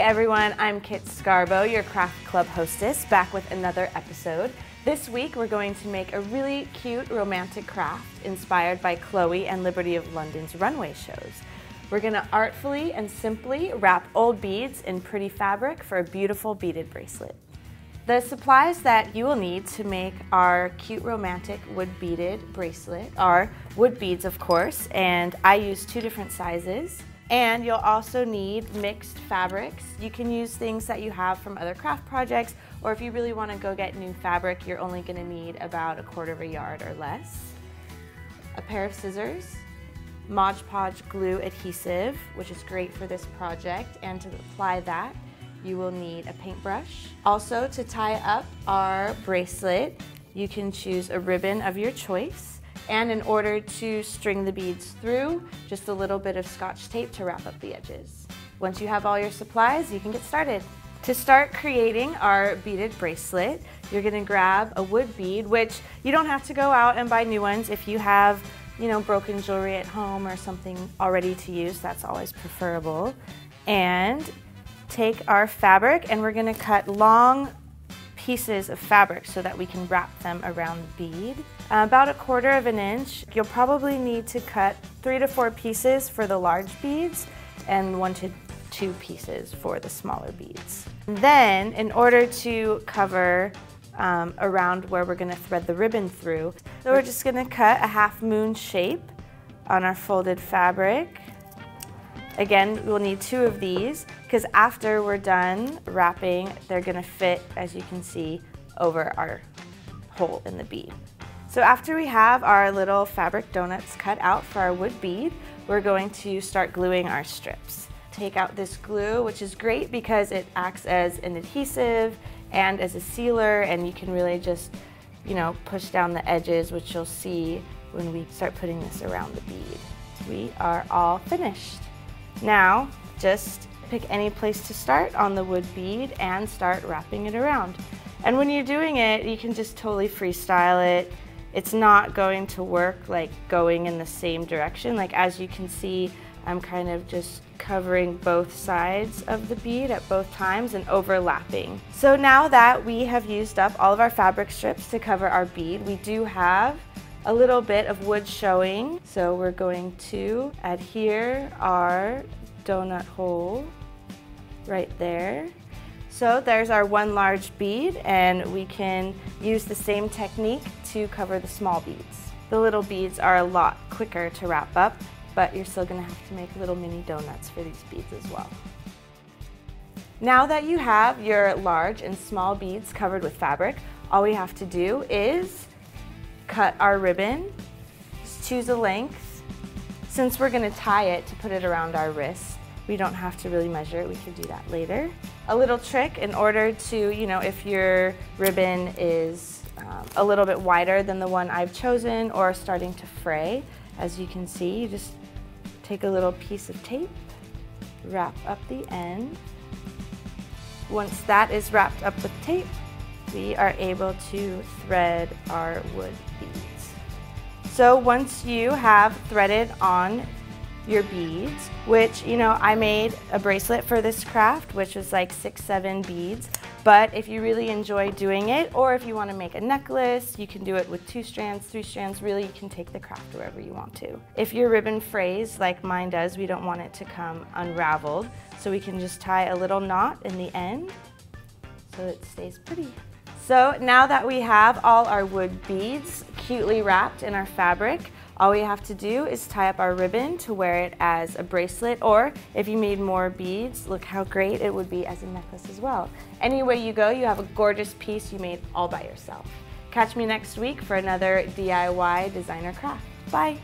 everyone, I'm Kit Scarbo, your craft club hostess, back with another episode. This week we're going to make a really cute romantic craft inspired by Chloe and Liberty of London's runway shows. We're going to artfully and simply wrap old beads in pretty fabric for a beautiful beaded bracelet. The supplies that you will need to make our cute romantic wood beaded bracelet are wood beads, of course, and I use 2 different sizes. And you'll also need mixed fabrics. You can use things that you have from other craft projects, or if you really want to go get new fabric, you're only going to need about 1/4 yard or less. A pair of scissors, Mod Podge glue adhesive, which is great for this project, and to apply that, you will need a paintbrush. Also, to tie up our bracelet, you can choose a ribbon of your choice. And in order to string the beads through, just a little bit of Scotch tape to wrap up the edges. Once you have all your supplies, you can get started. To start creating our beaded bracelet, you're gonna grab a wood bead, which you don't have to go out and buy new ones. If you have, broken jewelry at home or something already to use, that's always preferable. And take our fabric, and we're gonna cut long pieces of fabric so that we can wrap them around the bead. About 1/4 inch. You'll probably need to cut 3 to 4 pieces for the large beads and 1 to 2 pieces for the smaller beads. Then, in order to cover around where we're gonna thread the ribbon through, so we're just gonna cut a half moon shape on our folded fabric. Again, we'll need 2 of these because after we're done wrapping, they're gonna fit, as you can see, over our hole in the bead. So after we have our little fabric donuts cut out for our wood bead, we're going to start gluing our strips. Take out this glue, which is great because it acts as an adhesive and as a sealer, and you can really just, push down the edges, which you'll see when we start putting this around the bead. We are all finished. Now, just pick any place to start on the wood bead and start wrapping it around. And when you're doing it, you can just totally freestyle it. It's not going to work like going in the same direction. Like as you can see, I'm kind of just covering both sides of the bead at both times and overlapping. So now that we have used up all of our fabric strips to cover our bead, we do have a little bit of wood showing. So we're going to adhere our donut hole right there. So there's our 1 large bead, and we can use the same technique to cover the small beads. The little beads are a lot quicker to wrap up, but you're still gonna have to make little mini donuts for these beads as well. Now that you have your large and small beads covered with fabric, all we have to do is cut our ribbon. Just choose a length. Since we're gonna tie it to put it around our wrist, we don't have to really measure it, we can do that later. A little trick in order to, if your ribbon is a little bit wider than the one I've chosen or starting to fray, as you can see, you just take a little piece of tape, wrap up the end. Once that is wrapped up with tape, we are able to thread our wood beads. So once you have threaded on your beads, which, I made a bracelet for this craft, which was like 6-7 beads, but if you really enjoy doing it, or if you want to make a necklace, you can do it with 2 strands, 3 strands, really you can take the craft wherever you want to. If your ribbon frays like mine does, we don't want it to come unraveled, so we can just tie a little knot in the end so it stays pretty. So now that we have all our wood beads cutely wrapped in our fabric, all we have to do is tie up our ribbon to wear it as a bracelet, or if you made more beads, look how great it would be as a necklace as well. Any way you go, you have a gorgeous piece you made all by yourself. Catch me next week for another DIY designer craft. Bye!